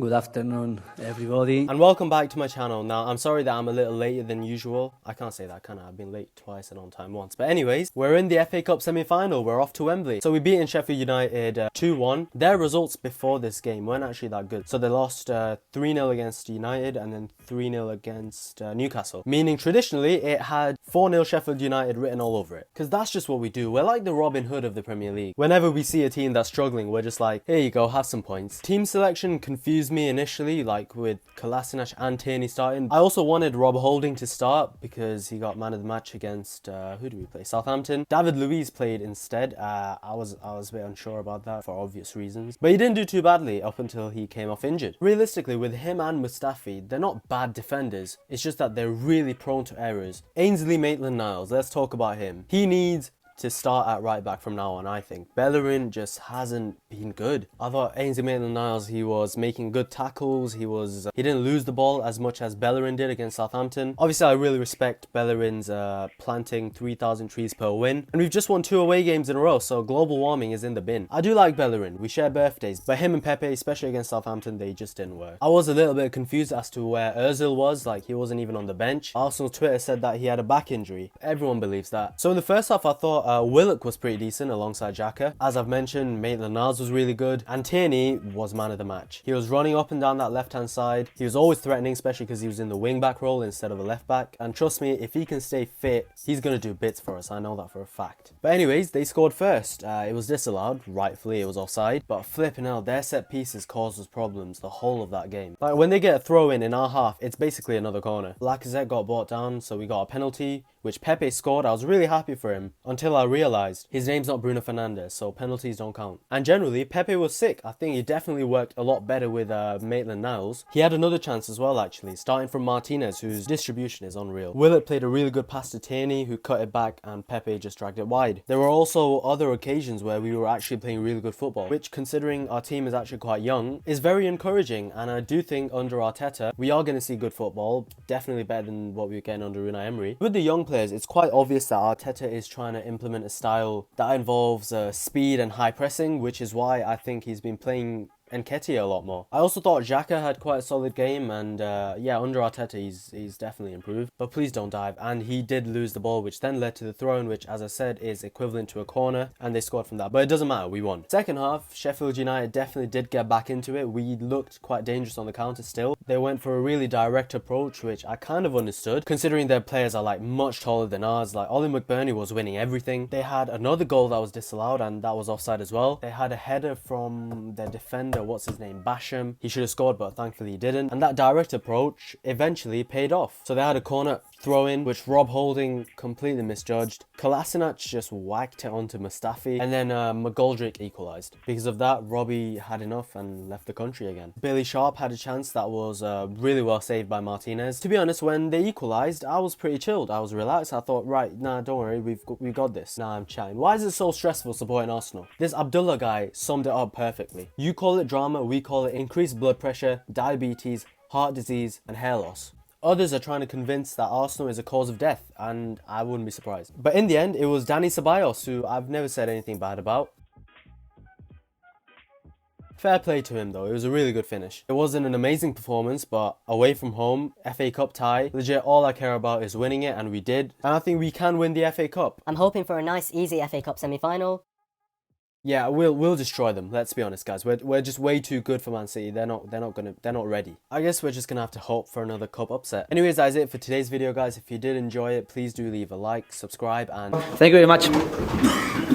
Good afternoon, everybody. And welcome back to my channel. Now, I'm sorry that I'm a little later than usual. I can't say that, can I? I've been late twice and on time once. But anyways, we're in the FA Cup semi-final. We're off to Wembley. So we beat Sheffield United 2-1. Their results before this game weren't actually that good. So they lost 3-0 against United and then 3-0 against Newcastle. Meaning traditionally it had 4-0 Sheffield United written all over it. Because that's just what we do. We're like the Robin Hood of the Premier League. Whenever we see a team that's struggling, we're just like, here you go, have some points. Team selection confused me initially, like with Kolasinac and Tierney starting. I also wanted Rob Holding to start because he got man of the match against who do we play? Southampton. David Luiz played instead. I was a bit unsure about that for obvious reasons, but he didn't do too badly up until he came off injured. Realistically, with him and Mustafi, they're not bad defenders. It's just that they're really prone to errors. Ainsley Maitland-Niles, let's talk about him. He needs to start at right back from now on, I think. Bellerin just hasn't been good. I thought Ainsley Maitland-Niles, he was making good tackles. He didn't lose the ball as much as Bellerin did against Southampton. Obviously, I really respect Bellerin's planting 3,000 trees per win. And we've just won 2 away games in a row, so global warming is in the bin. I do like Bellerin. We share birthdays. But him and Pepe, especially against Southampton, they just didn't work. I was a little bit confused as to where Ozil was. Like, he wasn't even on the bench. Arsenal's Twitter said that he had a back injury. Everyone believes that. So in the first half, I thought Willock was pretty decent alongside Xhaka. As I've mentioned, Maitland-Niles was really good, and Tierney was man of the match. He was running up and down that left-hand side. He was always threatening, especially because he was in the wing-back role instead of a left-back. And trust me, if he can stay fit, he's going to do bits for us. I know that for a fact. But anyways, they scored first. It was disallowed. Rightfully, it was offside. But flipping out, their set pieces caused us problems the whole of that game. Like, when they get a throw-in in our half, it's basically another corner. Lacazette got brought down, so we got a penalty, which Pepe scored. I was really happy for him until I realised his name's not Bruno Fernandes, so penalties don't count. And generally, Pepe was sick. I think he definitely worked a lot better with Maitland-Niles. He had another chance as well, actually, starting from Martinez, whose distribution is unreal. Willett played a really good pass to Tierney, who cut it back, and Pepe just dragged it wide. There were also other occasions where we were actually playing really good football, which, considering our team is actually quite young, is very encouraging. And I do think under Arteta, we are going to see good football, definitely better than what we were getting under Unai Emery. With the young players, it's quite obvious that Arteta is trying to implement a style that involves speed and high pressing, which is why I think he's been playing Nketiah a lot more. I also thought Xhaka had quite a solid game, and yeah, under Arteta he's definitely improved. But please don't dive. And he did lose the ball, which then led to the throw-in, which, as I said, is equivalent to a corner, and they scored from that. But it doesn't matter, we won. Second half, Sheffield United definitely did get back into it. We looked quite dangerous on the counter still. They went for a really direct approach, which I kind of understood, considering their players are like much taller than ours. Like, Ollie McBurney was winning everything. They had another goal that was disallowed, and that was offside as well. They had a header from their defender, what's his name, Basham. He should have scored, but thankfully he didn't. And that direct approach eventually paid off. So they had a corner throw-in, which Rob Holding completely misjudged. Kolasinac just whacked it onto Mustafi, and then McGoldrick equalised. Because of that, Robbie had enough and left the country again. Billy Sharp had a chance that was really well saved by Martinez. To be honest, when they equalised, I was pretty chilled. I was relaxed. I thought, right, nah, don't worry, we've got this. Nah, I'm chatting. Why is it so stressful supporting Arsenal? This Abdullah guy summed it up perfectly. You call it drama, we call it increased blood pressure, diabetes, heart disease, and hair loss. Others are trying to convince that Arsenal is a cause of death, and I wouldn't be surprised. But in the end, it was Dani Ceballos, who I've never said anything bad about. Fair play to him though, it was a really good finish. It wasn't an amazing performance, but away from home, FA Cup tie, legit all I care about is winning it, and we did. And I think we can win the FA Cup. I'm hoping for a nice, easy FA Cup semi-final. Yeah, we'll destroy them. Let's be honest, guys. We're just way too good for Man City. They're not ready. I guess we're just gonna have to hope for another cup upset. Anyways, that's it for today's video, guys. If you did enjoy it, please do leave a like, subscribe, and Thank you very much.